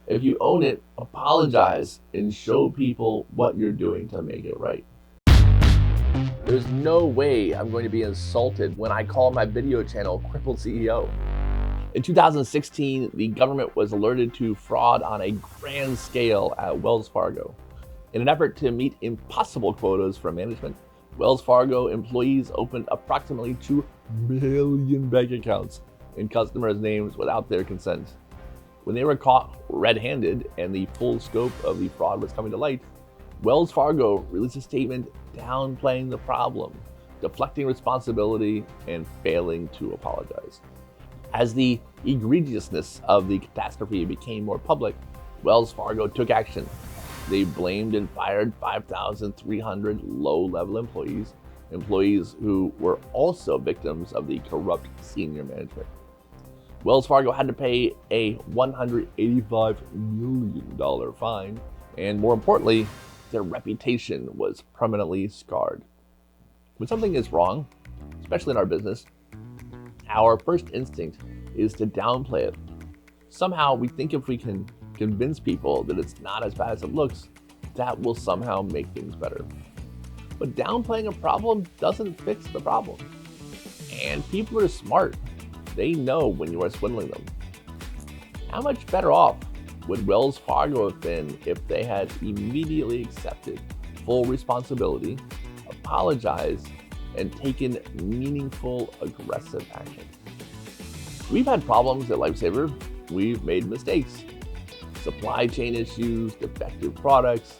If you own it, apologize and show people what you're doing to make it right. There's no way I'm going to be insulted when I call my video channel Crippled CEO. In 2016, the government was alerted to fraud on a grand scale at Wells Fargo. In an effort to meet impossible quotas from management, Wells Fargo employees opened approximately 2 million bank accounts in customers' names without their consent. When they were caught red-handed and the full scope of the fraud was coming to light, Wells Fargo released a statement downplaying the problem, deflecting responsibility, and failing to apologize. As the egregiousness of the catastrophe became more public, Wells Fargo took action. They blamed and fired 5,300 low-level employees who were also victims of the corrupt senior management. Wells Fargo had to pay a $185 million fine, and more importantly, their reputation was permanently scarred. When something is wrong, especially in our business, our first instinct is to downplay it. Somehow we think if we can convince people that it's not as bad as it looks, that will somehow make things better. But downplaying a problem doesn't fix the problem. And people are smart. They know when you are swindling them. How much better off would Wells Fargo have been if they had immediately accepted full responsibility, apologized, and taken meaningful, aggressive action? We've had problems at Lifesaver. We've made mistakes. Supply chain issues, defective products,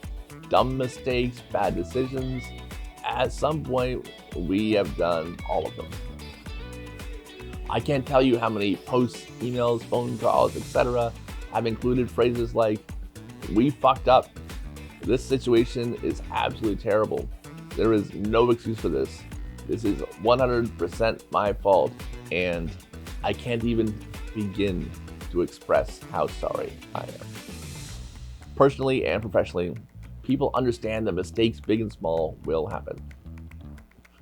dumb mistakes, bad decisions. At some point, we have done all of them. I can't tell you how many posts, emails, phone calls, etc. have included phrases like, "We fucked up. This situation is absolutely terrible. There is no excuse for this. This is 100% my fault, and I can't even begin to express how sorry I am." Personally and professionally, people understand that mistakes, big and small, will happen.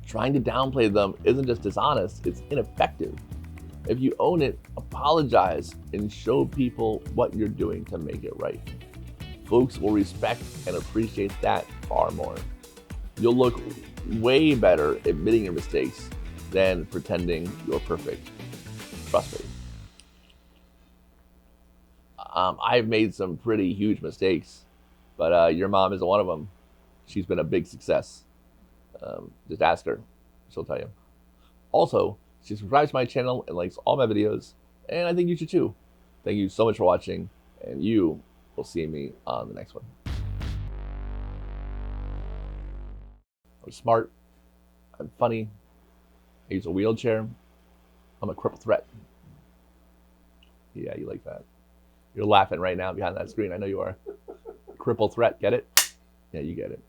Trying to downplay them isn't just dishonest, it's ineffective. If you own it, apologize and show people what you're doing to make it right. Folks will respect and appreciate that far more. You'll look way better admitting your mistakes than pretending you're perfect. Trust me. I've made some pretty huge mistakes, but your mom isn't one of them. She's been a big success. Just ask her, she'll tell you. Also, she subscribes to my channel and likes all my videos, and I think you should too. Thank you so much for watching, and you will see me on the next one. I'm smart, I'm funny, I use a wheelchair, I'm a cripple threat. Yeah, you like that. You're laughing right now behind that screen, I know you are. Cripple threat, get it? Yeah, you get it.